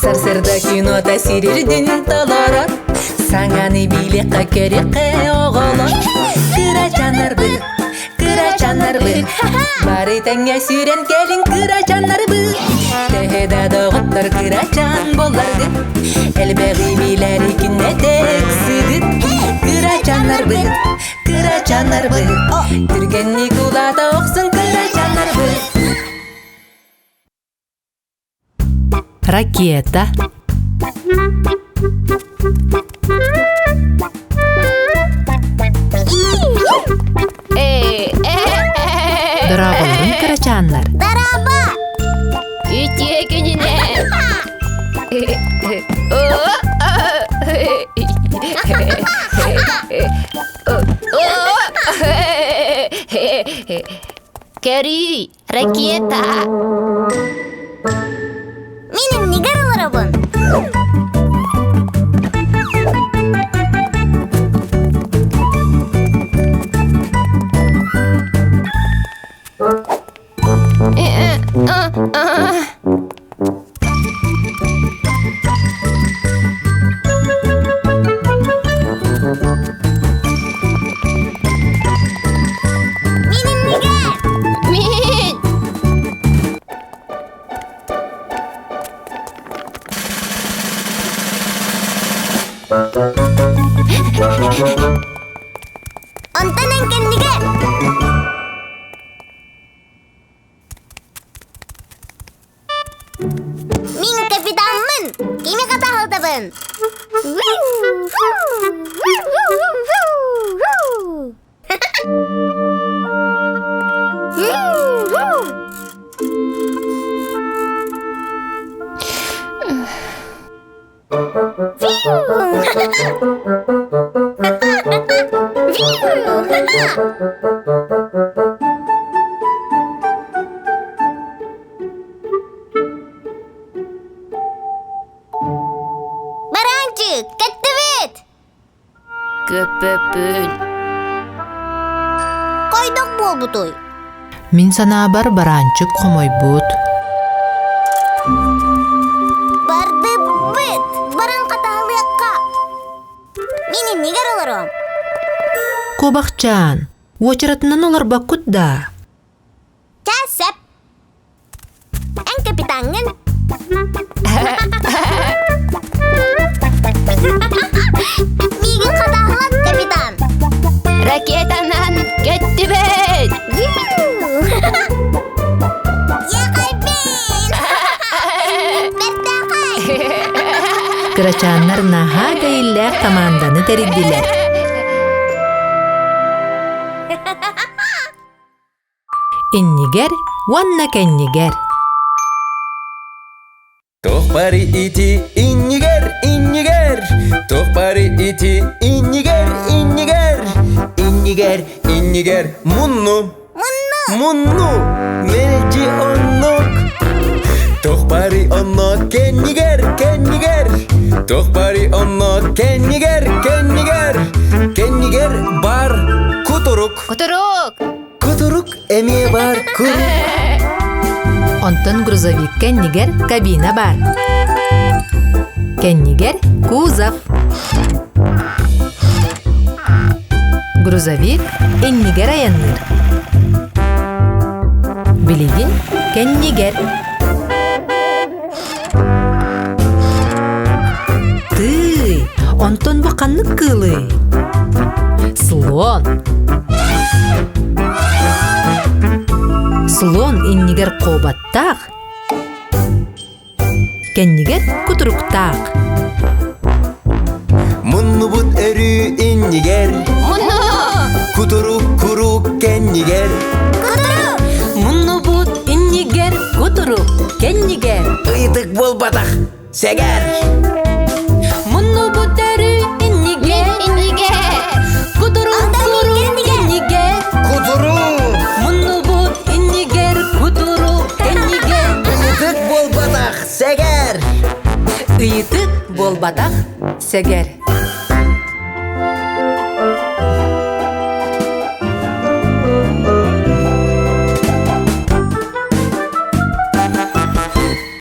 Сарсырда кино тәсирирдин толорот, саңаны биликка керекке оголот. Кырачанарбы, бары тәңе сүрен келин кырачанарбы. Техеда доғыттар кырачан боларды, элбеги билери кинне тексидит. Кырачанарбы, түргенни кулата оксын кырачанарбы. Ракета. Дарабаларын кырачаннар. Дараба! Ütüyekününe. Кери, ракета. Минин нигараларабын. Ontanan kendiga. Min kapitanman. Kimi katahaldabın. Barançı, kettivit. Köpöpün. Koyduk bol butoy. Min sana barançık komoybut. Bardı bit. Barang katahaldakka. Minin nigaralaram. Kobakcan, wajaratnan olar bakut da. Kasep. En kapitangan. Migin katahlat kapitan. Raketanan kettivit. Ya kalbin. Bertakay. Kırачаннар наха гайыллах команданы териддилер. Иннигер, ванна кеннигер. Тохпари ити иннигер. Тохпари ити иннигер. Мунну. Мелчи оннок. Тохпари оннок кеннигер. Тохпари оннок кеннигер. Кеннигер бар куторук. Куторук эме бар кур. Онтон грузовик кеннигер кабина бар. Кеннигер кузов. Грузовик иннигер аянныр. Билигин кеннигер. Ты, онтон баканны кылы. Слон. Слон иннигер кобаттак. Кеннигер кутуруктак. Мунну бут өрү иннигер. Курук кеннигер. Мунну бут иннигер кутурук кеннигер. Ыйдык болбатак сегер. Мунну бут өрү иннигер. Кутурук кеннигер. Мунну бут иннигер кутурук кеннигер. Ыйдык болбатак сегер. Ыйытык болбатак сегер.